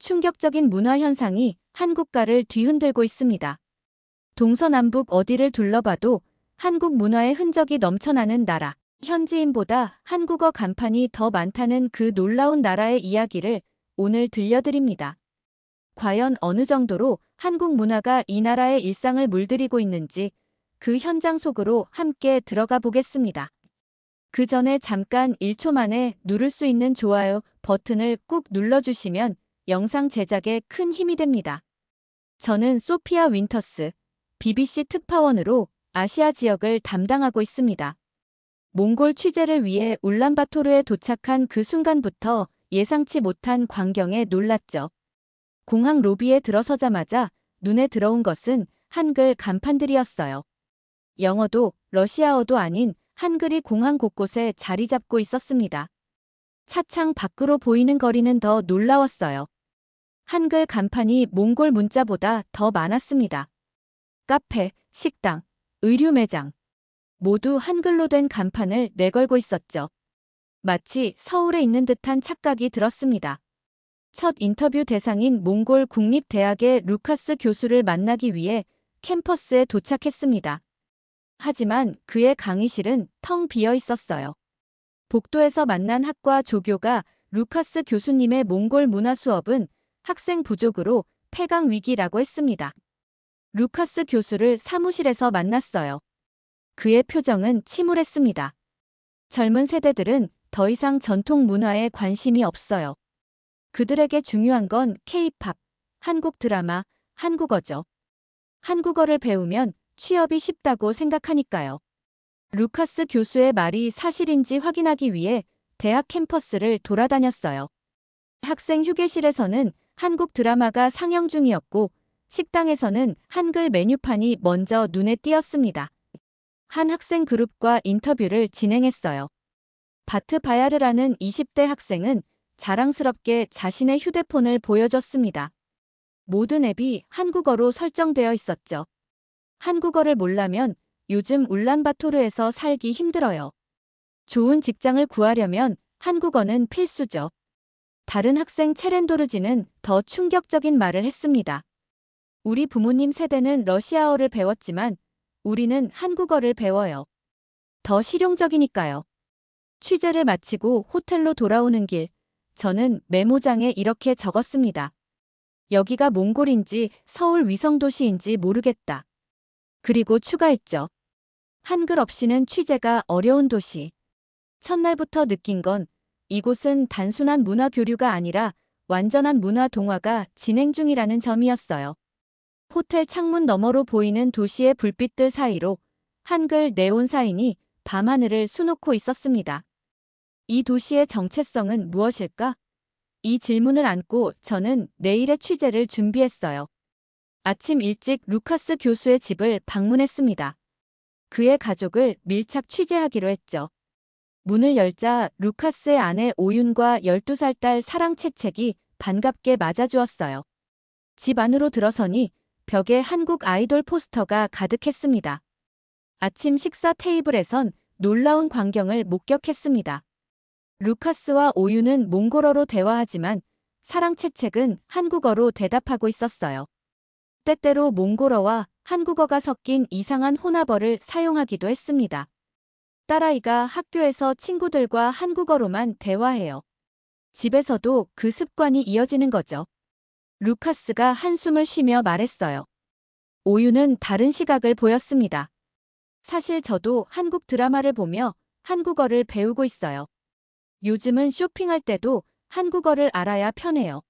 충격적인 문화 현상이 한국가를 뒤흔들고 있습니다. 동서남북 어디를 둘러봐도 한국 문화의 흔적이 넘쳐나는 나라. 현지인보다 한국어 간판이 더 많다는 그 놀라운 나라의 이야기를 오늘 들려드립니다. 과연 어느 정도로 한국 문화가 이 나라의 일상을 물들이고 있는지 그 현장 속으로 함께 들어가 보겠습니다. 그 전에 잠깐 1초 만에 누를 수 있는 좋아요 버튼을 꾹 눌러주시면 영상 제작에 큰 힘이 됩니다. 저는 소피아 윈터스, BBC 특파원으로 아시아 지역을 담당하고 있습니다. 몽골 취재를 위해 울란바토르에 도착한 그 순간부터 예상치 못한 광경에 놀랐죠. 공항 로비에 들어서자마자 눈에 들어온 것은 한글 간판들이었어요. 영어도 러시아어도 아닌 한글이 공항 곳곳에 자리 잡고 있었습니다. 차창 밖으로 보이는 거리는 더 놀라웠어요. 한글 간판이 몽골 문자보다 더 많았습니다. 카페, 식당, 의류 매장 모두 한글로 된 간판을 내걸고 있었죠. 마치 서울에 있는 듯한 착각이 들었습니다. 첫 인터뷰 대상인 몽골 국립대학의 루카스 교수를 만나기 위해 캠퍼스에 도착했습니다. 하지만 그의 강의실은 텅 비어 있었어요. 복도에서 만난 학과 조교가 루카스 교수님의 몽골 문화 수업은 학생 부족으로 폐강 위기라고 했습니다. 루카스 교수를 사무실에서 만났어요. 그의 표정은 침울했습니다. 젊은 세대들은 더 이상 전통 문화에 관심이 없어요. 그들에게 중요한 건 K-팝, 한국 드라마, 한국어죠. 한국어를 배우면 취업이 쉽다고 생각하니까요. 루카스 교수의 말이 사실인지 확인하기 위해 대학 캠퍼스를 돌아다녔어요. 학생 휴게실에서는 한국 드라마가 상영 중이었고 식당에서는 한글 메뉴판이 먼저 눈에 띄었습니다. 한 학생 그룹과 인터뷰를 진행했어요. 바트 바야르라는 20대 학생은 자랑스럽게 자신의 휴대폰을 보여줬습니다. 모든 앱이 한국어로 설정되어 있었죠. 한국어를 몰라면 요즘 울란바토르에서 살기 힘들어요. 좋은 직장을 구하려면 한국어는 필수죠. 다른 학생 체렌도르지는 더 충격적인 말을 했습니다. 우리 부모님 세대는 러시아어를 배웠지만 우리는 한국어를 배워요. 더 실용적이니까요. 취재를 마치고 호텔로 돌아오는 길, 저는 메모장에 이렇게 적었습니다. 여기가 몽골인지 서울 위성도시인지 모르겠다. 그리고 추가했죠. 한글 없이는 취재가 어려운 도시. 첫날부터 느낀 건 이곳은 단순한 문화 교류가 아니라 완전한 문화 동화가 진행 중이라는 점이었어요. 호텔 창문 너머로 보이는 도시의 불빛들 사이로 한글 네온 사인이 밤하늘을 수놓고 있었습니다. 이 도시의 정체성은 무엇일까? 이 질문을 안고 저는 내일의 취재를 준비했어요. 아침 일찍 루카스 교수의 집을 방문했습니다. 그의 가족을 밀착 취재하기로 했죠. 문을 열자 루카스의 아내 오윤과 12살 딸 사랑채책이 반갑게 맞아주었어요. 집 안으로 들어서니 벽에 한국 아이돌 포스터가 가득했습니다. 아침 식사 테이블에선 놀라운 광경을 목격했습니다. 루카스와 오윤은 몽골어로 대화하지만 사랑채책은 한국어로 대답하고 있었어요. 때때로 몽골어와 한국어가 섞인 이상한 혼합어를 사용하기도 했습니다. 딸아이가 학교에서 친구들과 한국어로만 대화해요. 집에서도 그 습관이 이어지는 거죠. 루카스가 한숨을 쉬며 말했어요. 오유는 다른 시각을 보였습니다. 사실 저도 한국 드라마를 보며 한국어를 배우고 있어요. 요즘은 쇼핑할 때도 한국어를 알아야 편해요.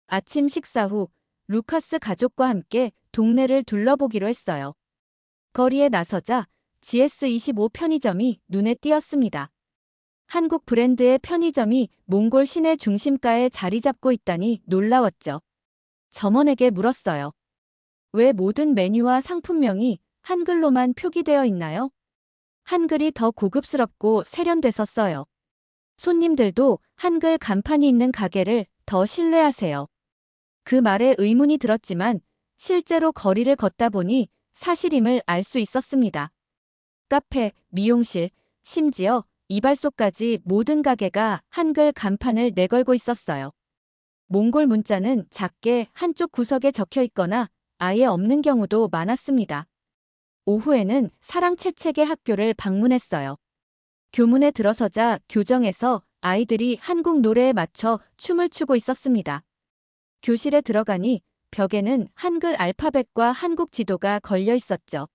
아침 식사 후 루카스 가족과 함께 동네를 둘러보기로 했어요. 거리에 나서자 GS25 편의점이 눈에 띄었습니다. 한국 브랜드의 편의점이 몽골 시내 중심가에 자리 잡고 있다니 놀라웠죠. 점원에게 물었어요. 왜 모든 메뉴와 상품명이 한글로만 표기되어 있나요? 한글이 더 고급스럽고 세련돼서 써요. 손님들도 한글 간판이 있는 가게를 더 신뢰하세요. 그 말에 의문이 들었지만 실제로 거리를 걷다 보니 사실임을 알 수 있었습니다. 카페, 미용실, 심지어 이발소까지 모든 가게가 한글 간판을 내걸고 있었어요. 몽골 문자는 작게 한쪽 구석에 적혀 있거나 아예 없는 경우도 많았습니다. 오후에는 사랑채책의 학교를 방문했어요. 교문에 들어서자 교정에서 아이들이 한국 노래에 맞춰 춤을 추고 있었습니다. 교실에 들어가니 벽에는 한글 알파벳과 한국 지도가 걸려 있었죠.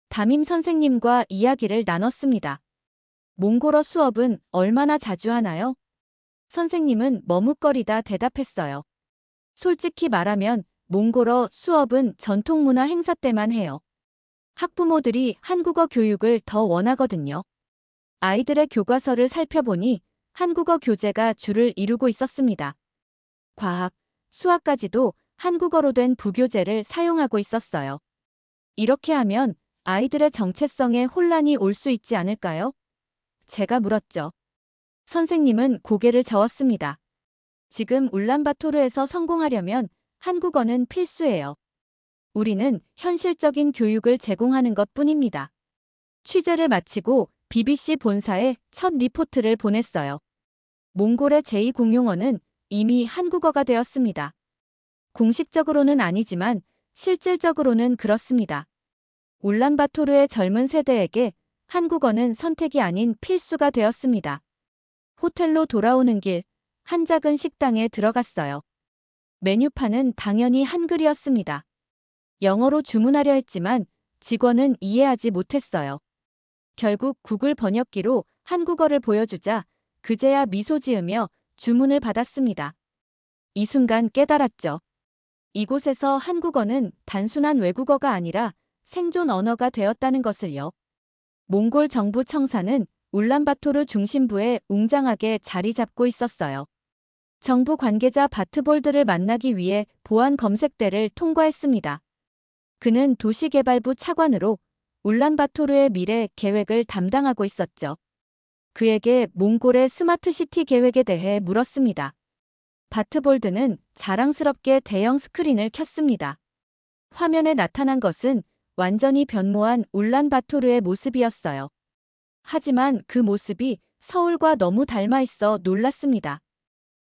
담임 선생님과 이야기를 나눴습니다. 몽골어 수업은 얼마나 자주 하나요? 선생님은 머뭇거리다 대답했어요. 솔직히 말하면 몽골어 수업은 전통문화 행사 때만 해요. 학부모들이 한국어 교육을 더 원하거든요. 아이들의 교과서를 살펴보니 한국어 교재가 줄을 이루고 있었습니다. 과학, 수학까지도 한국어로 된 부교재를 사용하고 있었어요. 이렇게 하면 아이들의 정체성에 혼란이 올 수 있지 않을까요? 제가 물었죠. 선생님은 고개를 저었습니다. 지금 울란바토르에서 성공하려면 한국어는 필수예요. 우리는 현실적인 교육을 제공하는 것뿐입니다. 취재를 마치고 BBC 본사에 첫 리포트를 보냈어요. 몽골의 제2공용어는 이미 한국어가 되었습니다. 공식적으로는 아니지만 실질적으로는 그렇습니다. 울란바토르의 젊은 세대에게 한국어는 선택이 아닌 필수가 되었습니다. 호텔로 돌아오는 길, 한 작은 식당에 들어갔어요. 메뉴판은 당연히 한글이었습니다. 영어로 주문하려 했지만 직원은 이해하지 못했어요. 결국 구글 번역기로 한국어를 보여주자 그제야 미소 지으며 주문을 받았습니다. 이 순간 깨달았죠. 이곳에서 한국어는 단순한 외국어가 아니라 생존 언어가 되었다는 것을요. 몽골 정부 청사는 울란바토르 중심부에 웅장하게 자리 잡고 있었어요. 정부 관계자 바트볼드를 만나기 위해 보안 검색대를 통과했습니다. 그는 도시개발부 차관으로 울란바토르의 미래 계획을 담당하고 있었죠. 그에게 몽골의 스마트시티 계획에 대해 물었습니다. 바트볼드는 자랑스럽게 대형 스크린을 켰습니다. 화면에 나타난 것은 완전히 변모한 울란바토르의 모습이었어요. 하지만 그 모습이 서울과 너무 닮아 있어 놀랐습니다.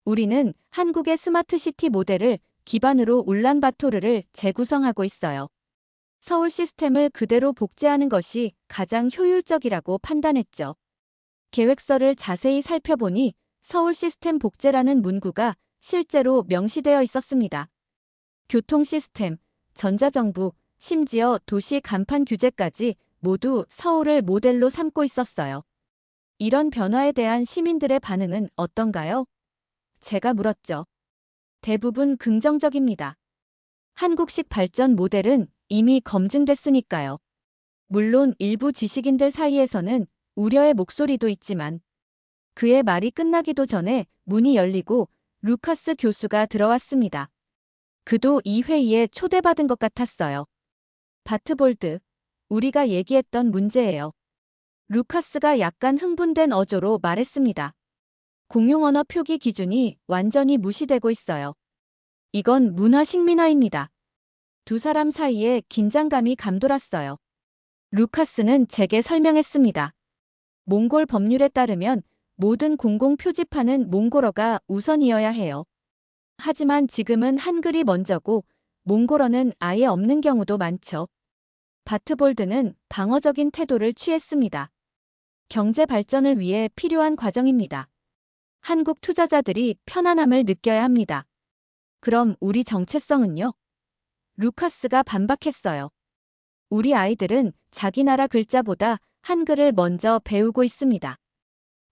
우리는 한국의 스마트시티 모델을 기반으로 울란바토르를 재구성하고 있어요. 서울 시스템을 그대로 복제하는 것이 가장 효율적이라고 판단했죠. 계획서를 자세히 살펴보니 서울 시스템 복제라는 문구가 실제로 명시되어 있었습니다. 교통 시스템, 전자정부, 심지어 도시 간판 규제까지 모두 서울을 모델로 삼고 있었어요. 이런 변화에 대한 시민들의 반응은 어떤가요? 제가 물었죠. 대부분 긍정적입니다. 한국식 발전 모델은 이미 검증됐으니까요. 물론 일부 지식인들 사이에서는 우려의 목소리도 있지만 그의 말이 끝나기도 전에 문이 열리고 루카스 교수가 들어왔습니다. 그도 이 회의에 초대받은 것 같았어요. 바트볼드, 우리가 얘기했던 문제예요. 루카스가 약간 흥분된 어조로 말했습니다. 공용언어 표기 기준이 완전히 무시되고 있어요. 이건 문화 식민화입니다. 두 사람 사이에 긴장감이 감돌았어요. 루카스는 제게 설명했습니다. 몽골 법률에 따르면 모든 공공 표지판은 몽골어가 우선이어야 해요. 하지만 지금은 한글이 먼저고 몽골어는 아예 없는 경우도 많죠. 바트볼드는 방어적인 태도를 취했습니다. 경제 발전을 위해 필요한 과정입니다. 한국 투자자들이 편안함을 느껴야 합니다. 그럼 우리 정체성은요? 루카스가 반박했어요. 우리 아이들은 자기 나라 글자보다 한글을 먼저 배우고 있습니다.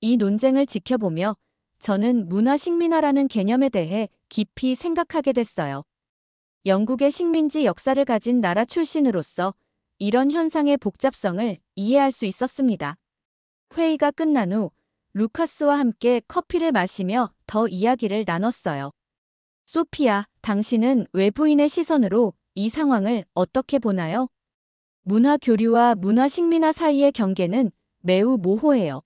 이 논쟁을 지켜보며 저는 문화 식민화라는 개념에 대해 깊이 생각하게 됐어요. 영국의 식민지 역사를 가진 나라 출신으로서 이런 현상의 복잡성을 이해할 수 있었습니다. 회의가 끝난 후 루카스와 함께 커피를 마시며 더 이야기를 나눴어요. 소피아, 당신은 외부인의 시선으로 이 상황을 어떻게 보나요? 문화 교류와 문화 식민화 사이의 경계는 매우 모호해요.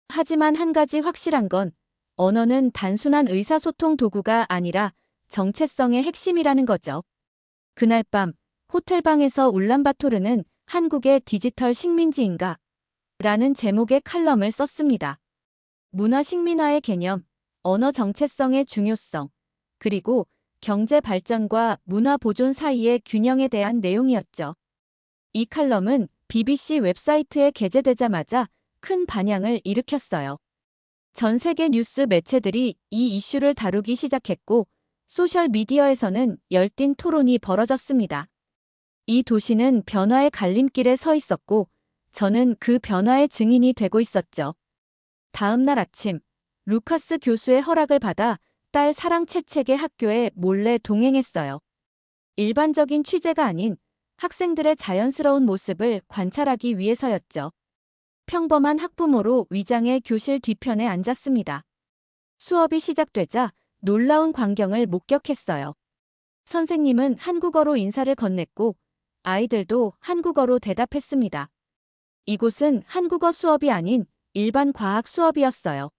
하지만 한 가지 확실한 건 언어는 단순한 의사소통 도구가 아니라 정체성의 핵심이라는 거죠. 그날 밤 호텔방에서 울란바토르는 한국의 디지털 식민지인가? 라는 제목의 칼럼을 썼습니다. 문화 식민화의 개념, 언어 정체성의 중요성, 그리고 경제 발전과 문화 보존 사이의 균형에 대한 내용이었죠. 이 칼럼은 BBC 웹사이트에 게재되자마자 큰 반향을 일으켰어요. 전 세계 뉴스 매체들이 이 이슈를 다루기 시작했고, 소셜미디어에서는 열띤 토론이 벌어졌습니다. 이 도시는 변화의 갈림길에 서 있었고, 저는 그 변화의 증인이 되고 있었죠. 다음 날 아침, 루카스 교수의 허락을 받아 딸 사랑 채책의 학교에 몰래 동행했어요. 일반적인 취재가 아닌 학생들의 자연스러운 모습을 관찰하기 위해서였죠. 평범한 학부모로 위장의 교실 뒤편에 앉았습니다. 수업이 시작되자 놀라운 광경을 목격했어요. 선생님은 한국어로 인사를 건넸고 아이들도 한국어로 대답했습니다. 이곳은 한국어 수업이 아닌 일반 과학 수업이었어요.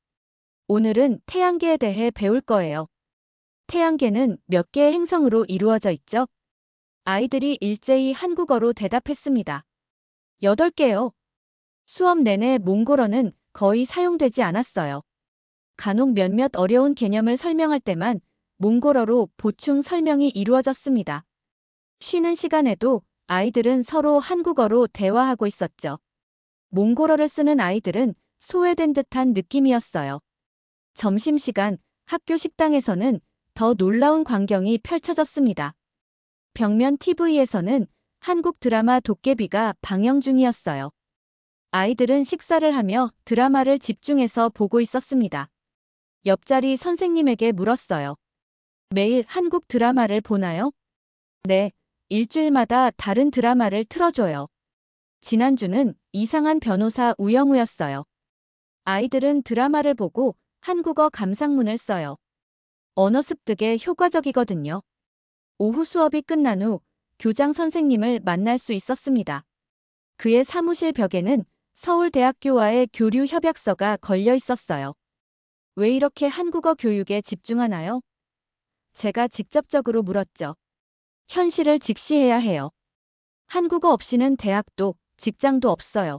오늘은 태양계에 대해 배울 거예요. 태양계는 몇 개의 행성으로 이루어져 있죠? 아이들이 일제히 한국어로 대답했습니다. 8개요. 수업 내내 몽골어는 거의 사용되지 않았어요. 간혹 몇몇 어려운 개념을 설명할 때만 몽골어로 보충 설명이 이루어졌습니다. 쉬는 시간에도 아이들은 서로 한국어로 대화하고 있었죠. 몽골어를 쓰는 아이들은 소외된 듯한 느낌이었어요. 점심시간 학교 식당에서는 더 놀라운 광경이 펼쳐졌습니다. 벽면 TV에서는 한국 드라마 도깨비가 방영 중이었어요. 아이들은 식사를 하며 드라마를 집중해서 보고 있었습니다. 옆자리 선생님에게 물었어요. 매일 한국 드라마를 보나요? 네, 일주일마다 다른 드라마를 틀어줘요. 지난주는 이상한 변호사 우영우였어요. 아이들은 드라마를 보고 한국어 감상문을 써요. 언어 습득에 효과적이거든요. 오후 수업이 끝난 후 교장 선생님을 만날 수 있었습니다. 그의 사무실 벽에는 서울대학교와의 교류 협약서가 걸려 있었어요. 왜 이렇게 한국어 교육에 집중하나요? 제가 직접적으로 물었죠. 현실을 직시해야 해요. 한국어 없이는 대학도 직장도 없어요.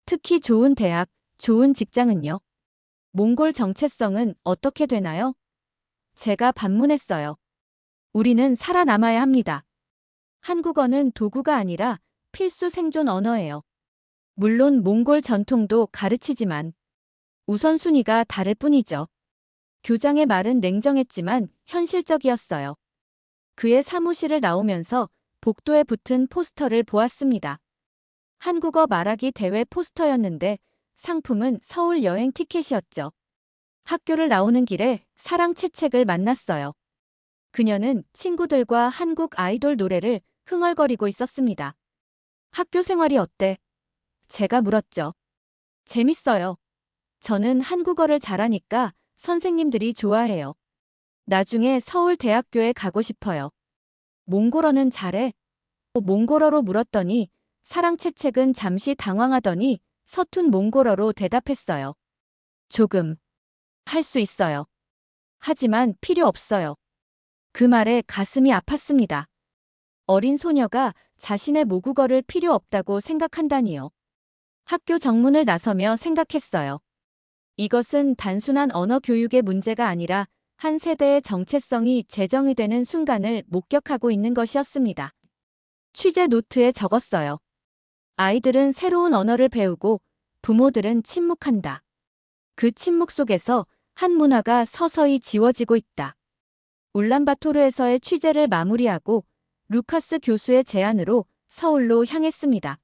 특히 좋은 대학, 좋은 직장은요? 몽골 정체성은 어떻게 되나요? 제가 반문했어요. 우리는 살아남아야 합니다. 한국어는 도구가 아니라 필수 생존 언어예요. 물론 몽골 전통도 가르치지만 우선순위가 다를 뿐이죠. 교장의 말은 냉정했지만 현실적이었어요. 그의 사무실을 나오면서 복도에 붙은 포스터를 보았습니다. 한국어 말하기 대회 포스터였는데 상품은 서울 여행 티켓이었죠. 학교를 나오는 길에 사랑 채책을 만났어요. 그녀는 친구들과 한국 아이돌 노래를 흥얼거리고 있었습니다. 학교 생활이 어때? 제가 물었죠. 재밌어요. 저는 한국어를 잘하니까 선생님들이 좋아해요. 나중에 서울대학교에 가고 싶어요. 몽골어는 잘해? 몽골어로 물었더니 사랑채책은 잠시 당황하더니 서툰 몽골어로 대답했어요. 조금. 할 수 있어요. 하지만 필요 없어요. 그 말에 가슴이 아팠습니다. 어린 소녀가 자신의 모국어를 필요 없다고 생각한다니요. 학교 정문을 나서며 생각했어요. 이것은 단순한 언어 교육의 문제가 아니라 한 세대의 정체성이 재정이 되는 순간을 목격하고 있는 것이었습니다. 취재 노트에 적었어요. 아이들은 새로운 언어를 배우고 부모들은 침묵한다. 그 침묵 속에서 한 문화가 서서히 지워지고 있다. 울란바토르에서의 취재를 마무리하고 루카스 교수의 제안으로 서울로 향했습니다.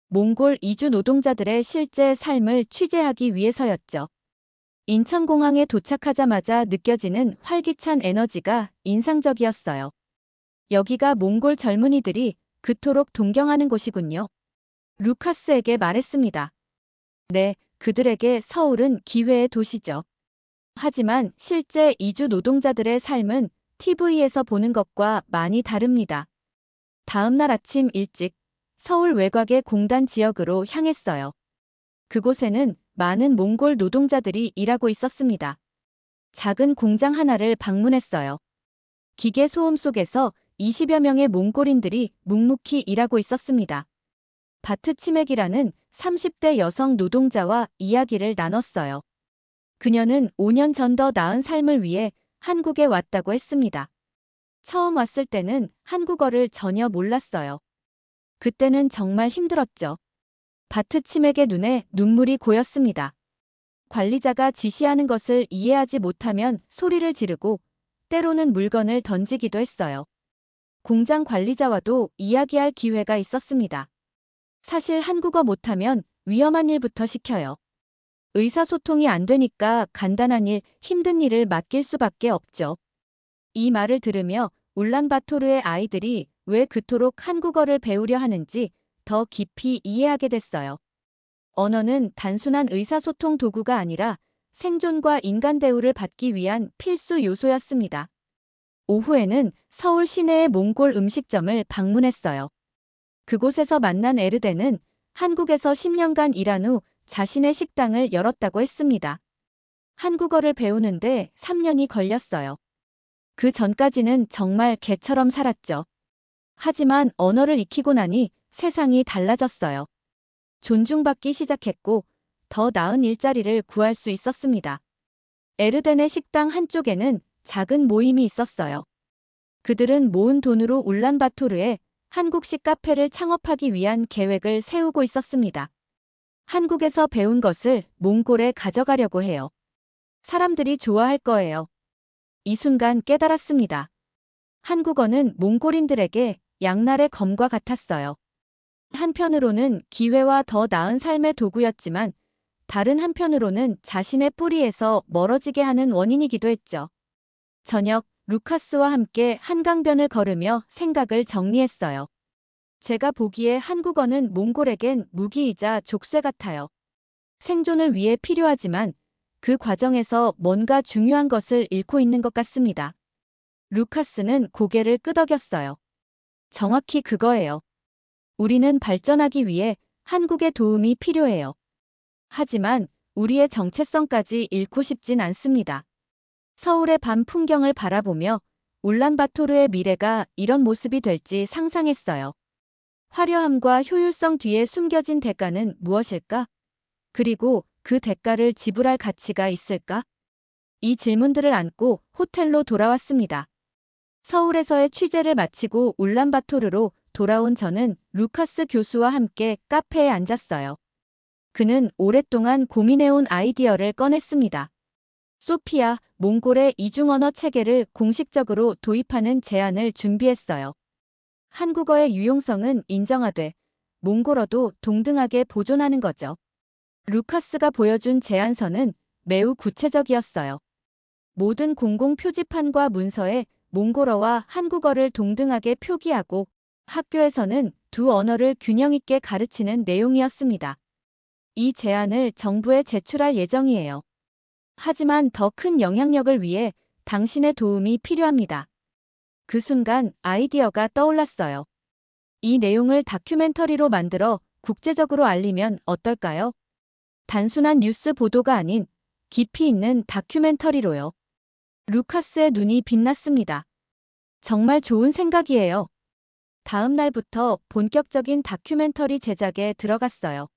몽골 이주 노동자들의 실제 삶을 취재하기 위해서였죠. 인천공항에 도착하자마자 느껴지는 활기찬 에너지가 인상적이었어요. 여기가 몽골 젊은이들이 그토록 동경하는 곳이군요. 루카스에게 말했습니다. 네, 그들에게 서울은 기회의 도시죠. 하지만 실제 이주 노동자들의 삶은 TV에서 보는 것과 많이 다릅니다. 다음 날 아침 일찍 서울 외곽의 공단 지역으로 향했어요. 그곳에는 많은 몽골 노동자들이 일하고 있었습니다. 작은 공장 하나를 방문했어요. 기계 소음 속에서 20여 명의 몽골인들이 묵묵히 일하고 있었습니다. 바트 치맥이라는 30대 여성 노동자와 이야기를 나눴어요. 그녀는 5년 전 더 나은 삶을 위해 한국에 왔다고 했습니다. 처음 왔을 때는 한국어를 전혀 몰랐어요. 그때는 정말 힘들었죠. 바트침에게 눈에 눈물이 고였습니다. 관리자가 지시하는 것을 이해하지 못하면 소리를 지르고 때로는 물건을 던지기도 했어요. 공장 관리자와도 이야기할 기회가 있었습니다. 사실 한국어 못하면 위험한 일부터 시켜요. 의사소통이 안 되니까 간단한 일, 힘든 일을 맡길 수밖에 없죠. 이 말을 들으며 울란바토르의 아이들이 왜 그토록 한국어를 배우려 하는지 더 깊이 이해하게 됐어요. 언어는 단순한 의사소통 도구가 아니라 생존과 인간 대우를 받기 위한 필수 요소였습니다. 오후에는 서울 시내의 몽골 음식점을 방문했어요. 그곳에서 만난 에르덴은 한국에서 10년간 일한 후 자신의 식당을 열었다고 했습니다. 한국어를 배우는데 3년이 걸렸어요. 그 전까지는 정말 개처럼 살았죠. 하지만 언어를 익히고 나니 세상이 달라졌어요. 존중받기 시작했고 더 나은 일자리를 구할 수 있었습니다. 에르덴의 식당 한쪽에는 작은 모임이 있었어요. 그들은 모은 돈으로 울란바토르에 한국식 카페를 창업하기 위한 계획을 세우고 있었습니다. 한국에서 배운 것을 몽골에 가져가려고 해요. 사람들이 좋아할 거예요. 이 순간 깨달았습니다. 한국어는 몽골인들에게 양날의 검과 같았어요. 한편으로는 기회와 더 나은 삶의 도구였지만 다른 한편으로는 자신의 뿌리에서 멀어지게 하는 원인이기도 했죠. 저녁, 루카스와 함께 한강변을 걸으며 생각을 정리했어요. 제가 보기에 한국어는 몽골에겐 무기이자 족쇄 같아요. 생존을 위해 필요하지만 그 과정에서 뭔가 중요한 것을 잃고 있는 것 같습니다. 루카스는 고개를 끄덕였어요. 정확히 그거예요. 우리는 발전하기 위해 한국의 도움이 필요해요. 하지만 우리의 정체성까지 잃고 싶진 않습니다. 서울의 밤 풍경을 바라보며 울란바토르의 미래가 이런 모습이 될지 상상했어요. 화려함과 효율성 뒤에 숨겨진 대가는 무엇일까? 그리고 그 대가를 지불할 가치가 있을까? 이 질문들을 안고 호텔로 돌아왔습니다. 서울에서의 취재를 마치고 울란바토르로 돌아온 저는 루카스 교수와 함께 카페에 앉았어요. 그는 오랫동안 고민해온 아이디어를 꺼냈습니다. 소피아, 몽골의 이중언어 체계를 공식적으로 도입하는 제안을 준비했어요. 한국어의 유용성은 인정하되 몽골어도 동등하게 보존하는 거죠. 루카스가 보여준 제안서는 매우 구체적이었어요. 모든 공공 표지판과 문서에 몽골어와 한국어를 동등하게 표기하고 학교에서는 두 언어를 균형 있게 가르치는 내용이었습니다. 이 제안을 정부에 제출할 예정이에요. 하지만 더 큰 영향력을 위해 당신의 도움이 필요합니다. 그 순간 아이디어가 떠올랐어요. 이 내용을 다큐멘터리로 만들어 국제적으로 알리면 어떨까요? 단순한 뉴스 보도가 아닌 깊이 있는 다큐멘터리로요. 루카스의 눈이 빛났습니다. 정말 좋은 생각이에요. 다음 날부터 본격적인 다큐멘터리 제작에 들어갔어요.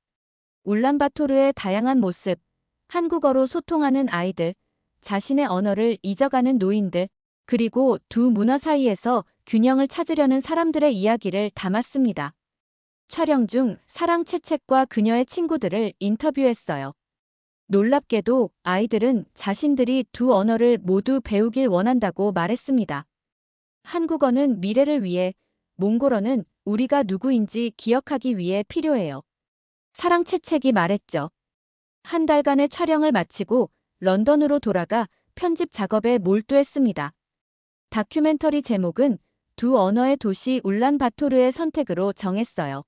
울란바토르의 다양한 모습, 한국어로 소통하는 아이들, 자신의 언어를 잊어가는 노인들, 그리고 두 문화 사이에서 균형을 찾으려는 사람들의 이야기를 담았습니다. 촬영 중 사랑 채책과 그녀의 친구들을 인터뷰했어요. 놀랍게도 아이들은 자신들이 두 언어를 모두 배우길 원한다고 말했습니다. 한국어는 미래를 위해, 몽골어는 우리가 누구인지 기억하기 위해 필요해요. 사랑 채책이 말했죠. 한 달간의 촬영을 마치고 런던으로 돌아가 편집 작업에 몰두했습니다. 다큐멘터리 제목은 두 언어의 도시 울란바토르의 선택으로 정했어요.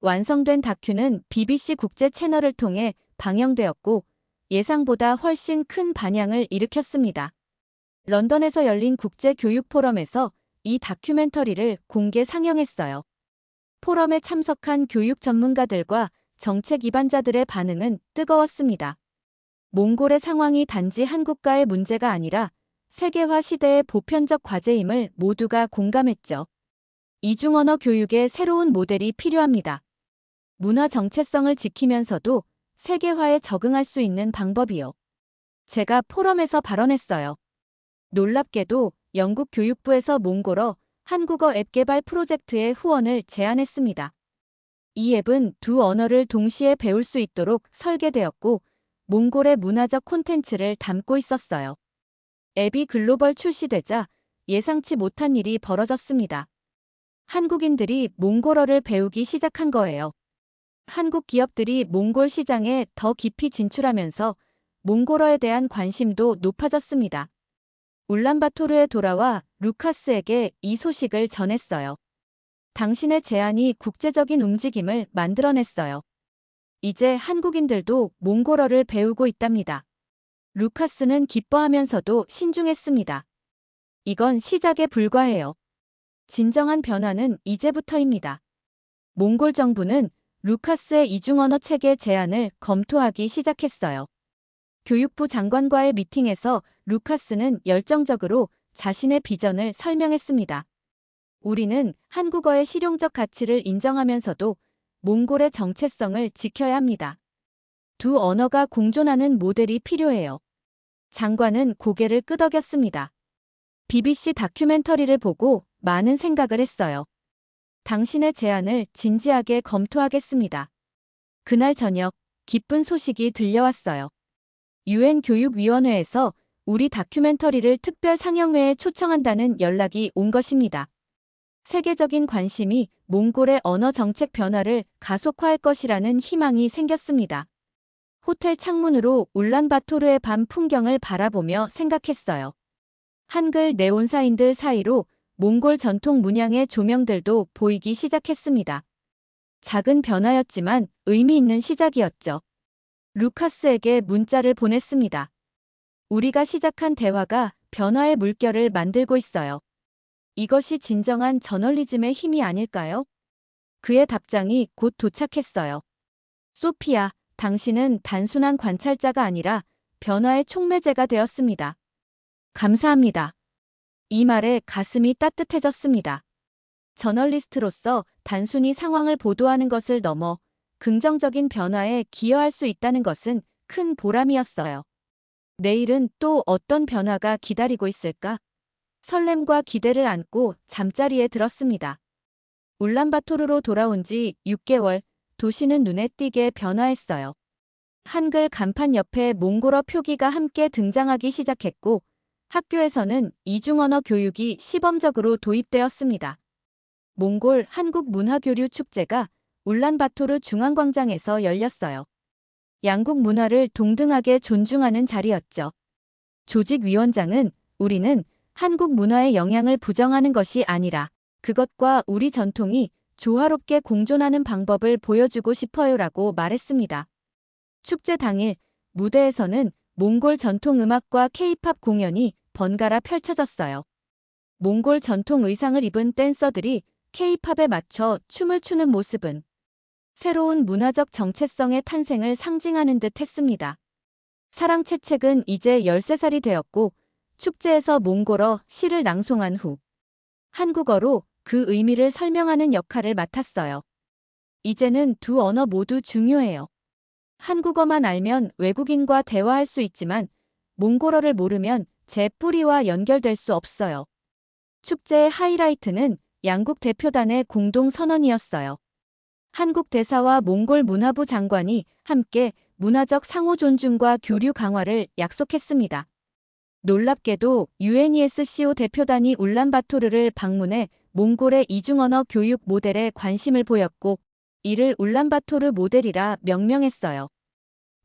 완성된 다큐는 BBC 국제 채널을 통해 방영되었고 예상보다 훨씬 큰 반향을 일으켰습니다. 런던에서 열린 국제 교육 포럼에서 이 다큐멘터리를 공개 상영했어요. 포럼에 참석한 교육 전문가들과 정책 입안자들의 반응은 뜨거웠습니다. 몽골의 상황이 단지 한국과의 문제가 아니라 세계화 시대의 보편적 과제임을 모두가 공감했죠. 이중언어 교육의 새로운 모델이 필요합니다. 문화 정체성을 지키면서도 세계화에 적응할 수 있는 방법이요. 제가 포럼에서 발언했어요. 놀랍게도 영국 교육부에서 몽골어 한국어 앱 개발 프로젝트에 후원을 제안했습니다. 이 앱은 두 언어를 동시에 배울 수 있도록 설계되었고 몽골의 문화적 콘텐츠를 담고 있었어요. 앱이 글로벌 출시되자 예상치 못한 일이 벌어졌습니다. 한국인들이 몽골어를 배우기 시작한 거예요. 한국 기업들이 몽골 시장에 더 깊이 진출하면서 몽골어에 대한 관심도 높아졌습니다. 울란바토르에 돌아와 루카스에게 이 소식을 전했어요. 당신의 제안이 국제적인 움직임을 만들어냈어요. 이제 한국인들도 몽골어를 배우고 있답니다. 루카스는 기뻐하면서도 신중했습니다. 이건 시작에 불과해요. 진정한 변화는 이제부터입니다. 몽골 정부는 루카스의 이중언어 체계 제안을 검토하기 시작했어요. 교육부 장관과의 미팅에서 루카스는 열정적으로 자신의 비전을 설명했습니다. 우리는 한국어의 실용적 가치를 인정하면서도 몽골의 정체성을 지켜야 합니다. 두 언어가 공존하는 모델이 필요해요. 장관은 고개를 끄덕였습니다. BBC 다큐멘터리를 보고 많은 생각을 했어요. 당신의 제안을 진지하게 검토하겠습니다. 그날 저녁 기쁜 소식이 들려왔어요. UN 교육위원회에서 우리 다큐멘터리를 특별 상영회에 초청한다는 연락이 온 것입니다. 세계적인 관심이 몽골의 언어 정책 변화를 가속화할 것이라는 희망이 생겼습니다. 호텔 창문으로 울란바토르의 밤 풍경을 바라보며 생각했어요. 한글 네온사인들 사이로 몽골 전통 문양의 조명들도 보이기 시작했습니다. 작은 변화였지만 의미 있는 시작이었죠. 루카스에게 문자를 보냈습니다. 우리가 시작한 대화가 변화의 물결을 만들고 있어요. 이것이 진정한 저널리즘의 힘이 아닐까요? 그의 답장이 곧 도착했어요. 소피아, 당신은 단순한 관찰자가 아니라 변화의 촉매제가 되었습니다. 감사합니다. 이 말에 가슴이 따뜻해졌습니다. 저널리스트로서 단순히 상황을 보도하는 것을 넘어 긍정적인 변화에 기여할 수 있다는 것은 큰 보람이었어요. 내일은 또 어떤 변화가 기다리고 있을까? 설렘과 기대를 안고 잠자리에 들었습니다. 울란바토르로 돌아온 지 6개월, 도시는 눈에 띄게 변화했어요. 한글 간판 옆에 몽골어 표기가 함께 등장하기 시작했고 학교에서는 이중언어 교육이 시범적으로 도입되었습니다. 몽골 한국 문화교류 축제가 울란바토르 중앙광장에서 열렸어요. 양국 문화를 동등하게 존중하는 자리였죠. 조직위원장은 우리는 한국 문화의 영향을 부정하는 것이 아니라 그것과 우리 전통이 조화롭게 공존하는 방법을 보여주고 싶어요라고 말했습니다. 축제 당일 무대에서는 몽골 전통 음악과 K-팝 공연이 번갈아 펼쳐졌어요. 몽골 전통 의상을 입은 댄서들이 K-팝에 맞춰 춤을 추는 모습은 새로운 문화적 정체성의 탄생을 상징하는 듯 했습니다. 사랑채책은 이제 13살이 되었고 축제에서 몽골어 시를 낭송한 후 한국어로 그 의미를 설명하는 역할을 맡았어요. 이제는 두 언어 모두 중요해요. 한국어만 알면 외국인과 대화할 수 있지만 몽골어를 모르면 제 뿌리와 연결될 수 없어요. 축제의 하이라이트는 양국 대표단의 공동 선언이었어요. 한국 대사와 몽골 문화부 장관이 함께 문화적 상호 존중과 교류 강화를 약속했습니다. 놀랍게도 UNESCO 대표단이 울란바토르를 방문해 몽골의 이중언어 교육 모델에 관심을 보였고 이를 울란바토르 모델이라 명명했어요.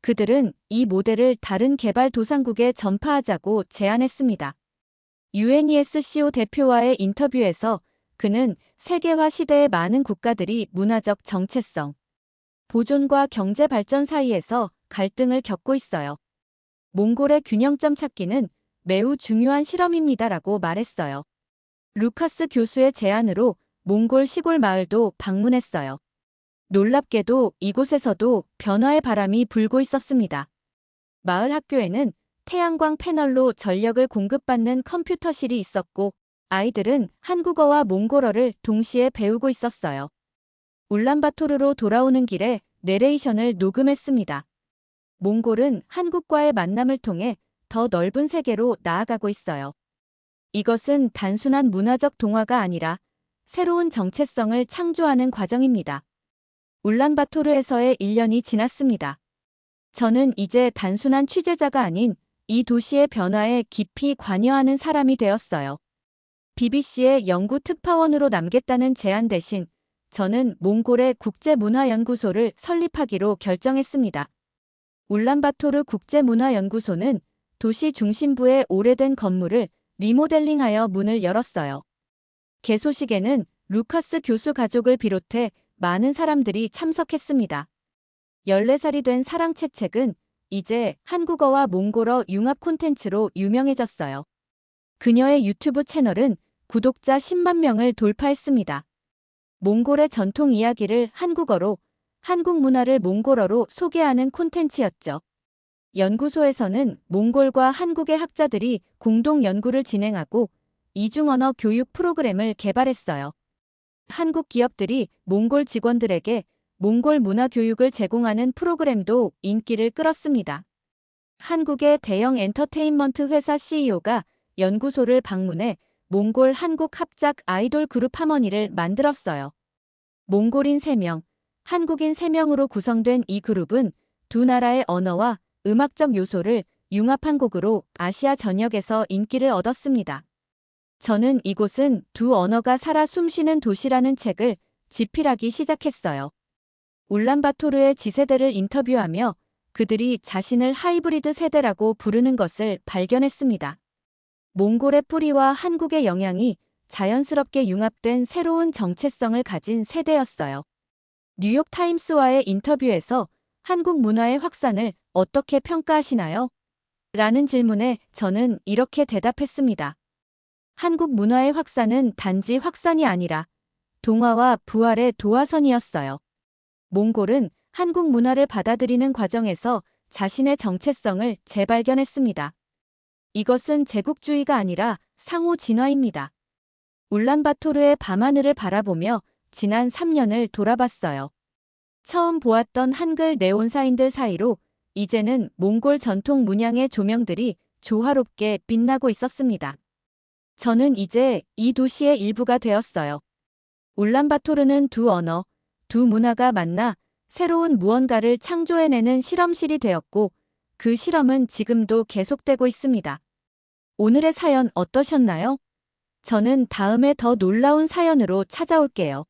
그들은 이 모델을 다른 개발도상국에 전파하자고 제안했습니다. UNESCO 대표와의 인터뷰에서 그는 세계화 시대의 많은 국가들이 문화적 정체성, 보존과 경제 발전 사이에서 갈등을 겪고 있어요. 몽골의 균형점 찾기는 매우 중요한 실험입니다라고 말했어요. 루카스 교수의 제안으로 몽골 시골 마을도 방문했어요. 놀랍게도 이곳에서도 변화의 바람이 불고 있었습니다. 마을 학교에는 태양광 패널로 전력을 공급받는 컴퓨터실이 있었고 아이들은 한국어와 몽골어를 동시에 배우고 있었어요. 울란바토르로 돌아오는 길에 내레이션을 녹음했습니다. 몽골은 한국과의 만남을 통해 더 넓은 세계로 나아가고 있어요. 이것은 단순한 문화적 동화가 아니라 새로운 정체성을 창조하는 과정입니다. 울란바토르에서의 1년이 지났습니다. 저는 이제 단순한 취재자가 아닌 이 도시의 변화에 깊이 관여하는 사람이 되었어요. BBC의 연구 특파원으로 남겠다는 제안 대신 저는 몽골의 국제문화연구소를 설립하기로 결정했습니다. 울란바토르 국제문화연구소는 도시 중심부의 오래된 건물을 리모델링하여 문을 열었어요. 개소식에는 루카스 교수 가족을 비롯해 많은 사람들이 참석했습니다. 14살이 된 사랑채책은 이제 한국어와 몽골어 융합 콘텐츠로 유명해졌어요. 그녀의 유튜브 채널은 구독자 10만 명을 돌파했습니다. 몽골의 전통 이야기를 한국어로, 한국 문화를 몽골어로 소개하는 콘텐츠였죠. 연구소에서는 몽골과 한국의 학자들이 공동 연구를 진행하고 이중언어 교육 프로그램을 개발했어요. 한국 기업들이 몽골 직원들에게 몽골 문화 교육을 제공하는 프로그램도 인기를 끌었습니다. 한국의 대형 엔터테인먼트 회사 CEO가 연구소를 방문해 몽골 한국 합작 아이돌 그룹 하모니를 만들었어요. 몽골인 3명, 한국인 3명으로 구성된 이 그룹은 두 나라의 언어와 음악적 요소를 융합한 곡으로 아시아 전역에서 인기를 얻었습니다. 저는 이곳은 두 언어가 살아 숨쉬는 도시라는 책을 집필하기 시작했어요. 울란바토르의 지세대를 인터뷰하며 그들이 자신을 하이브리드 세대라고 부르는 것을 발견했습니다. 몽골의 뿌리와 한국의 영향이 자연스럽게 융합된 새로운 정체성을 가진 세대였어요. 뉴욕타임스와의 인터뷰에서 한국 문화의 확산을 어떻게 평가하시나요? 라는 질문에 저는 이렇게 대답했습니다. 한국 문화의 확산은 단지 확산이 아니라 동화와 부활의 도화선이었어요. 몽골은 한국 문화를 받아들이는 과정에서 자신의 정체성을 재발견했습니다. 이것은 제국주의가 아니라 상호 진화입니다. 울란바토르의 밤하늘을 바라보며 지난 3년을 돌아봤어요. 처음 보았던 한글 네온사인들 사이로 이제는 몽골 전통 문양의 조명들이 조화롭게 빛나고 있었습니다. 저는 이제 이 도시의 일부가 되었어요. 울란바토르는 두 언어, 두 문화가 만나 새로운 무언가를 창조해내는 실험실이 되었고 그 실험은 지금도 계속되고 있습니다. 오늘의 사연 어떠셨나요? 저는 다음에 더 놀라운 사연으로 찾아올게요.